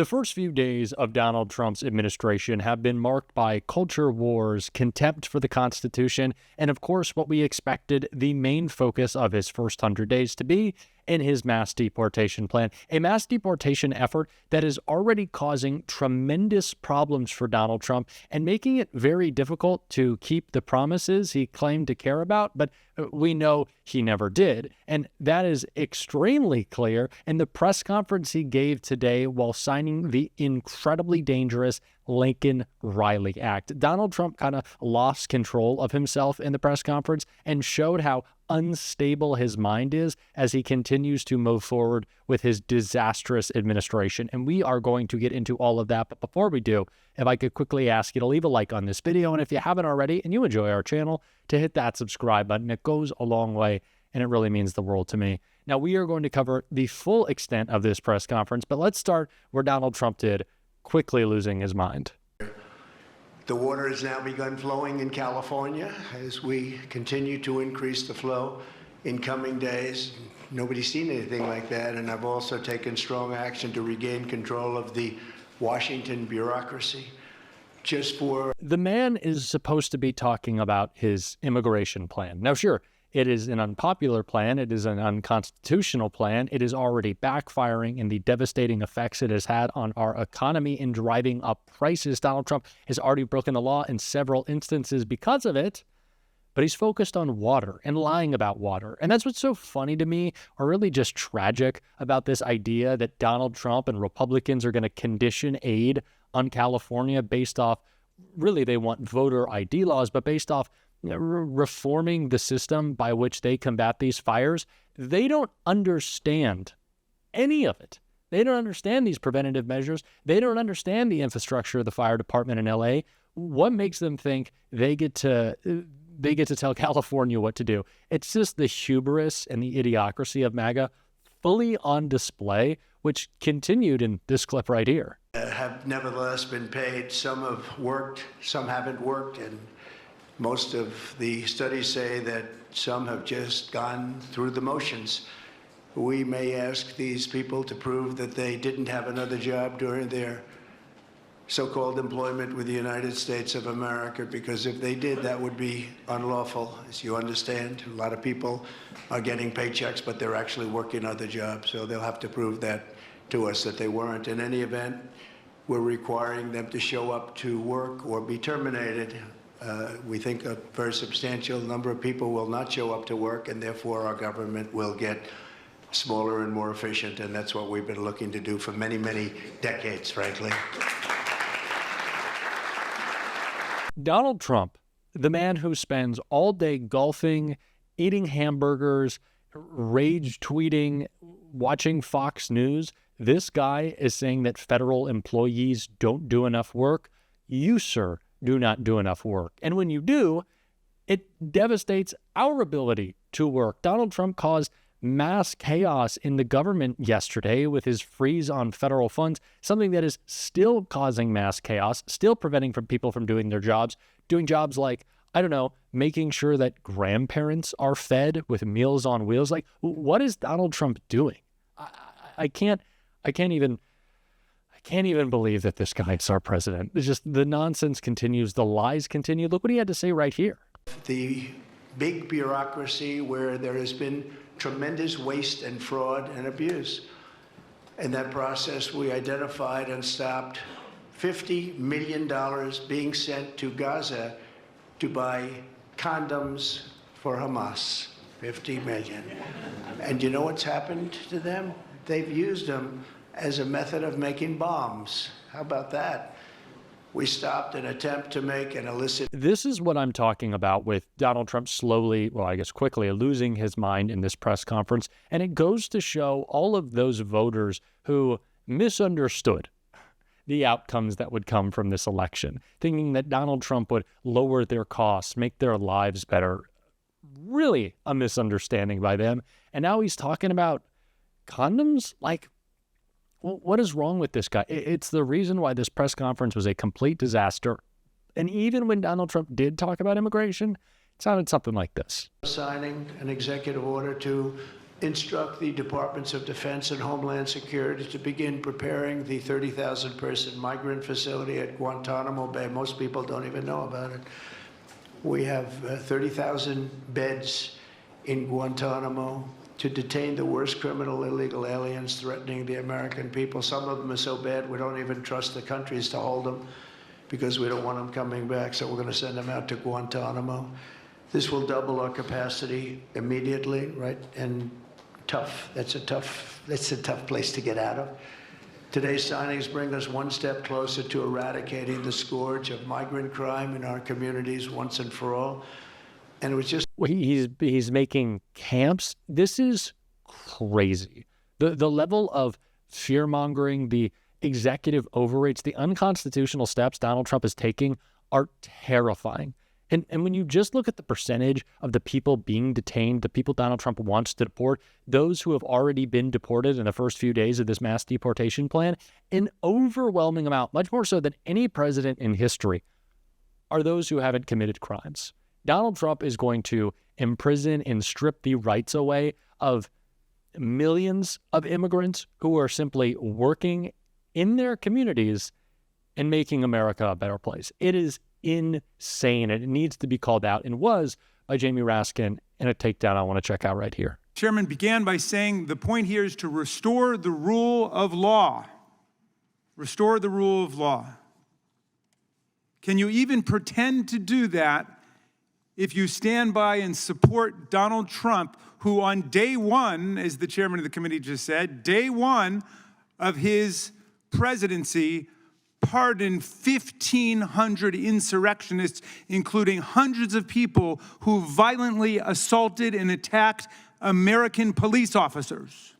The first few days of Donald Trump's administration have been marked by culture wars, contempt for the Constitution, and of course what we expected the main focus of his first 100 days to be in his mass deportation plan. A mass deportation effort that is already causing tremendous problems for Donald Trump and making it very difficult to keep the promises he claimed to care about, but we know he never did. And that is extremely clear in the press conference he gave today while signing the incredibly dangerous Laken Riley Act. Donald Trump kind of lost control of himself in the press conference and showed how unstable his mind is as he continues to move forward with his disastrous administration. And we are going to get into all of that. But before we do, if I could quickly ask you to leave a like on this video, and if you haven't already and you enjoy our channel, to hit that subscribe button. It goes a long way and it really means the world to me. Now, we are going to cover the full extent of this press conference, but let's start where Donald Trump did, quickly losing his mind. The water has now begun flowing in California as we continue to increase the flow in coming days. Nobody's seen anything like that, and I've also taken strong action to regain control of the Washington bureaucracy. The man is supposed to be talking about his immigration plan. Now, sure, it is an unpopular plan. It is an unconstitutional plan. It is already backfiring in the devastating effects it has had on our economy in driving up prices. Donald Trump has already broken the law in several instances because of it, but he's focused on water and lying about water. And that's what's so funny to me, or really just tragic, about this idea that Donald Trump and Republicans are going to condition aid on California based off, really they want voter ID laws, but based off reforming the system by which they combat these fires. They don't understand any of it. They don't understand these preventative measures. They don't understand the infrastructure of the fire department in LA. What makes them think they get to tell California what to do? It's just the hubris and the idiocracy of MAGA fully on display, which continued in this clip right here. Have nevertheless been paid. Some have worked, some haven't worked, and most of the studies say that some have just gone through the motions. We may ask these people to prove that they didn't have another job during their so-called employment with the United States of America, because if they did, that would be unlawful. As you understand, a lot of people are getting paychecks, but they're actually working other jobs, so they'll have to prove that to us that they weren't. In any event, we're requiring them to show up to work or be terminated. We think a very substantial number of people will not show up to work, and therefore our government will get smaller and more efficient, and that's what we've been looking to do for many, many decades, frankly. Donald Trump, the man who spends all day golfing, eating hamburgers, rage tweeting, watching Fox News, this guy is saying that federal employees don't do enough work. You, sir, do not do enough work. And when you do, it devastates our ability to work. Donald Trump caused mass chaos in the government yesterday with his freeze on federal funds, something that is still causing mass chaos, still preventing people from doing their jobs, doing jobs like, I don't know, making sure that grandparents are fed with Meals on Wheels. Like, what is Donald Trump doing? I can't even believe that this guy is our president. It's just the nonsense continues. The lies continue. Look what he had to say right here. The big bureaucracy where there has been tremendous waste and fraud and abuse. In that process, we identified and stopped $50 million being sent to Gaza to buy condoms for Hamas. 50 million. And you know what's happened to them? They've used them as a method of making bombs. How about that? We stopped an attempt to make an illicit... This is what I'm talking about with Donald Trump slowly, well, I guess quickly, losing his mind in this press conference. And it goes to show all of those voters who misunderstood the outcomes that would come from this election, thinking that Donald Trump would lower their costs, make their lives better. Really a misunderstanding by them. And now he's talking about condoms? Like, well, what is wrong with this guy? It's the reason why this press conference was a complete disaster. And even when Donald Trump did talk about immigration, it sounded something like this. Signing an executive order to instruct the Departments of Defense and Homeland Security to begin preparing the 30,000-person migrant facility at Guantanamo Bay. Most people don't even know about it. We have 30,000 beds in Guantanamo to detain the worst criminal illegal aliens threatening the American people. Some of them are so bad we don't even trust the countries to hold them because we don't want them coming back, so we're going to send them out to Guantanamo. This will double our capacity immediately, right? And that's a tough place to get out of. Today's signings bring us one step closer to eradicating the scourge of migrant crime in our communities once and for all. And it was just... He's making camps. This is crazy. The level of fear-mongering, the executive overreach, the unconstitutional steps Donald Trump is taking are terrifying. And when you just look at the percentage of the people being detained, the people Donald Trump wants to deport, those who have already been deported in the first few days of this mass deportation plan, an overwhelming amount, much more so than any president in history, are those who haven't committed crimes. Donald Trump is going to imprison and strip the rights away of millions of immigrants who are simply working in their communities and making America a better place. It is insane, and it needs to be called out, and was by Jamie Raskin in a takedown I want to check out right here. Chairman began by saying the point here is to restore the rule of law. Restore the rule of law. Can you even pretend to do that if you stand by and support Donald Trump, who on day one, as the chairman of the committee just said, day one of his presidency, pardoned 1,500 insurrectionists, including hundreds of people who violently assaulted and attacked American police officers?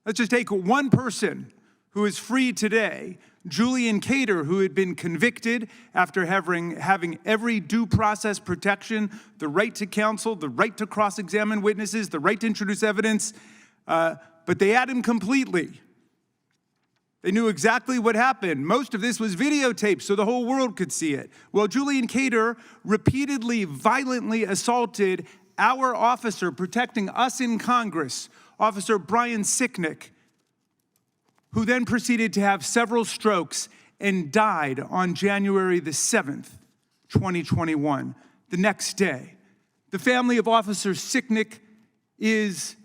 Let's just take one person who is free today, Julian Cater, who had been convicted after having every due process protection, the right to counsel, the right to cross-examine witnesses, the right to introduce evidence, but they had him completely. They knew exactly what happened. Most of this was videotaped so the whole world could see it. Well, Julian Cater repeatedly, violently assaulted our officer protecting us in Congress, Officer Brian Sicknick, who then proceeded to have several strokes and died on January the 7th, 2021, the next day. The family of Officer Sicknick is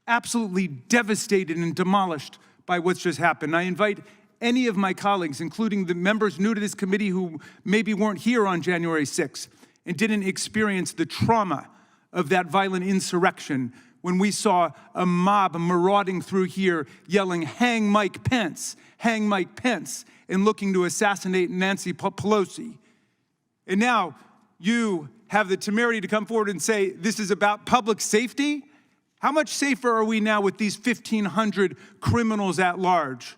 absolutely devastated and demolished by what's just happened. I invite any of my colleagues, including the members new to this committee who maybe weren't here on January 6th and didn't experience the trauma of that violent insurrection when we saw a mob marauding through here yelling, "Hang Mike Pence, hang Mike Pence," and looking to assassinate Nancy Pelosi. And now you have the temerity to come forward and say this is about public safety? How much safer are we now with these 1,500 criminals at large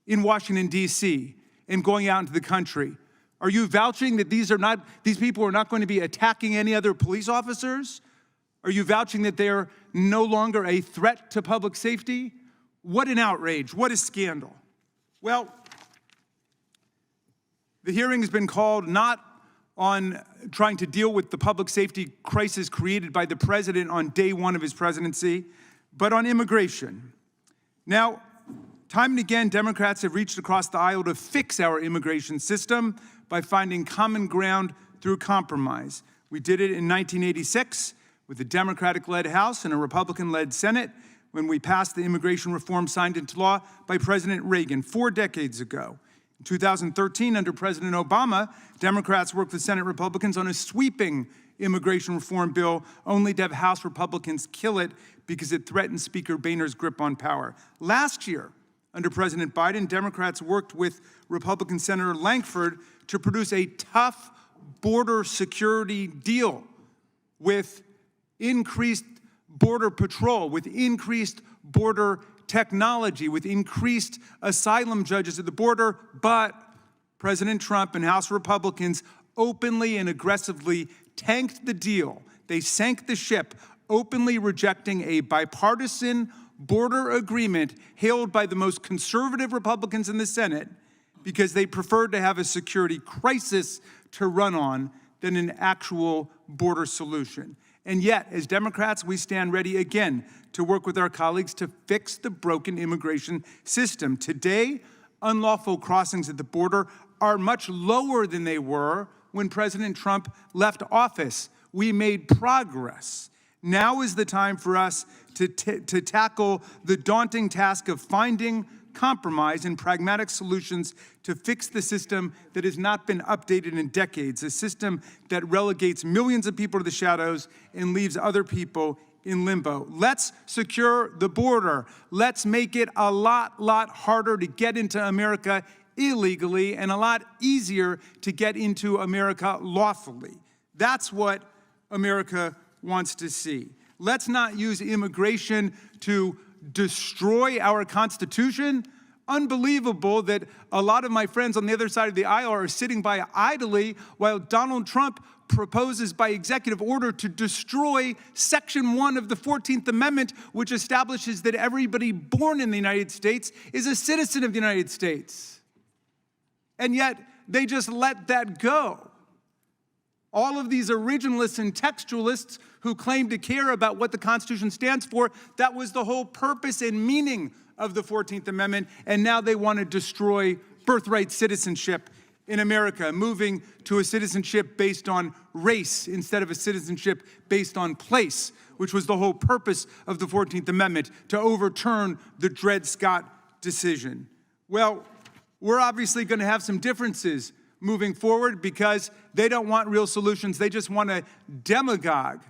in Washington, D.C. and going out into the country? Are you vouching that these people are not going to be attacking any other police officers? Are you vouching that they're no longer a threat to public safety? What an outrage, what a scandal. Well, the hearing has been called not on trying to deal with the public safety crisis created by the president on day one of his presidency, but on immigration. Now, time and again, Democrats have reached across the aisle to fix our immigration system by finding common ground through compromise. We did it in 1986 with a Democratic-led House and a Republican-led Senate when we passed the immigration reform signed into law by President Reagan 4 decades ago. In 2013, under President Obama, Democrats worked with Senate Republicans on a sweeping immigration reform bill, only to have House Republicans kill it because it threatened Speaker Boehner's grip on power. Last year, under President Biden, Democrats worked with Republican Senator Lankford to produce a tough border security deal with increased border patrol, with increased border technology, with increased asylum judges at the border, but President Trump and House Republicans openly and aggressively tanked the deal. They sank the ship, openly rejecting a bipartisan border agreement hailed by the most conservative Republicans in the Senate because they preferred to have a security crisis to run on than an actual border solution. And yet, as Democrats, we stand ready again to work with our colleagues to fix the broken immigration system. Today, unlawful crossings at the border are much lower than they were when President Trump left office. We made progress. Now is the time for us to tackle the daunting task of finding compromise and pragmatic solutions to fix the system that has not been updated in decades, a system that relegates millions of people to the shadows and leaves other people in limbo. Let's secure the border. Let's make it a lot harder to get into America illegally and a lot easier to get into America lawfully. That's what America wants to see. Let's not use immigration to destroy our Constitution. Unbelievable that a lot of my friends on the other side of the aisle are sitting by idly while Donald Trump proposes by executive order to destroy Section 1 of the 14th Amendment, which establishes that everybody born in the United States is a citizen of the United States. And yet, they just let that go. All of these originalists and textualists who claim to care about what the Constitution stands for, that was the whole purpose and meaning of the 14th Amendment, and now they want to destroy birthright citizenship in America, moving to a citizenship based on race instead of a citizenship based on place, which was the whole purpose of the 14th Amendment, to overturn the Dred Scott decision. Well, we're obviously going to have some differences moving forward because they don't want real solutions. They just want to demagogue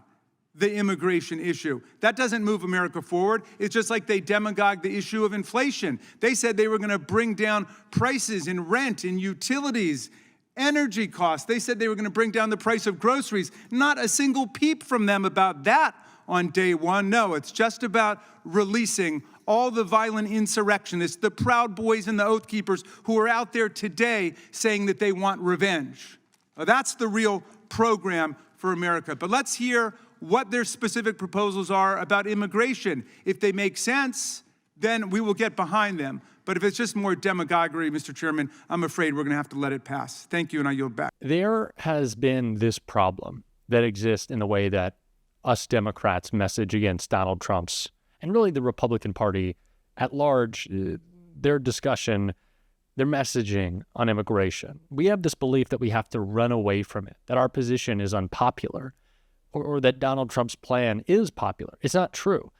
the immigration issue. That doesn't move America forward. It's just like they demagogued the issue of inflation. They said they were going to bring down prices in rent, in utilities, energy costs. They said they were going to bring down the price of groceries. Not a single peep from them about that on day one. No, it's just about releasing all the violent insurrectionists, the Proud Boys and the Oath Keepers who are out there today saying that they want revenge. Now, that's the real program for America. But let's hear what their specific proposals are about immigration. If they make sense, then we will get behind them. But if it's just more demagoguery, Mr. Chairman, I'm afraid we're going to have to let it pass. Thank you, and I yield back. There has been this problem that exists in the way that us Democrats message against Donald Trump's and really the Republican Party at large, their discussion, their messaging on immigration. We have this belief that we have to run away from it, that our position is unpopular, or that Donald Trump's plan is popular. It's not true.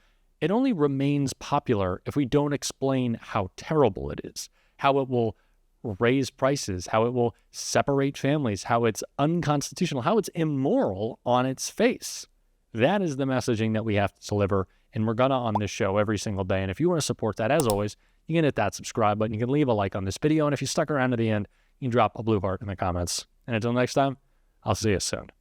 It only remains popular if we don't explain how terrible it is, how it will raise prices, how it will separate families, how it's unconstitutional, how it's immoral on its face. That is the messaging that we have to deliver, and we're gonna on this show every single day. And if you want to support that, as always, you can hit that subscribe button. You can leave a like on this video, and if you stuck around to the end, you can drop a blue heart in the comments. And until next time, I'll see you soon.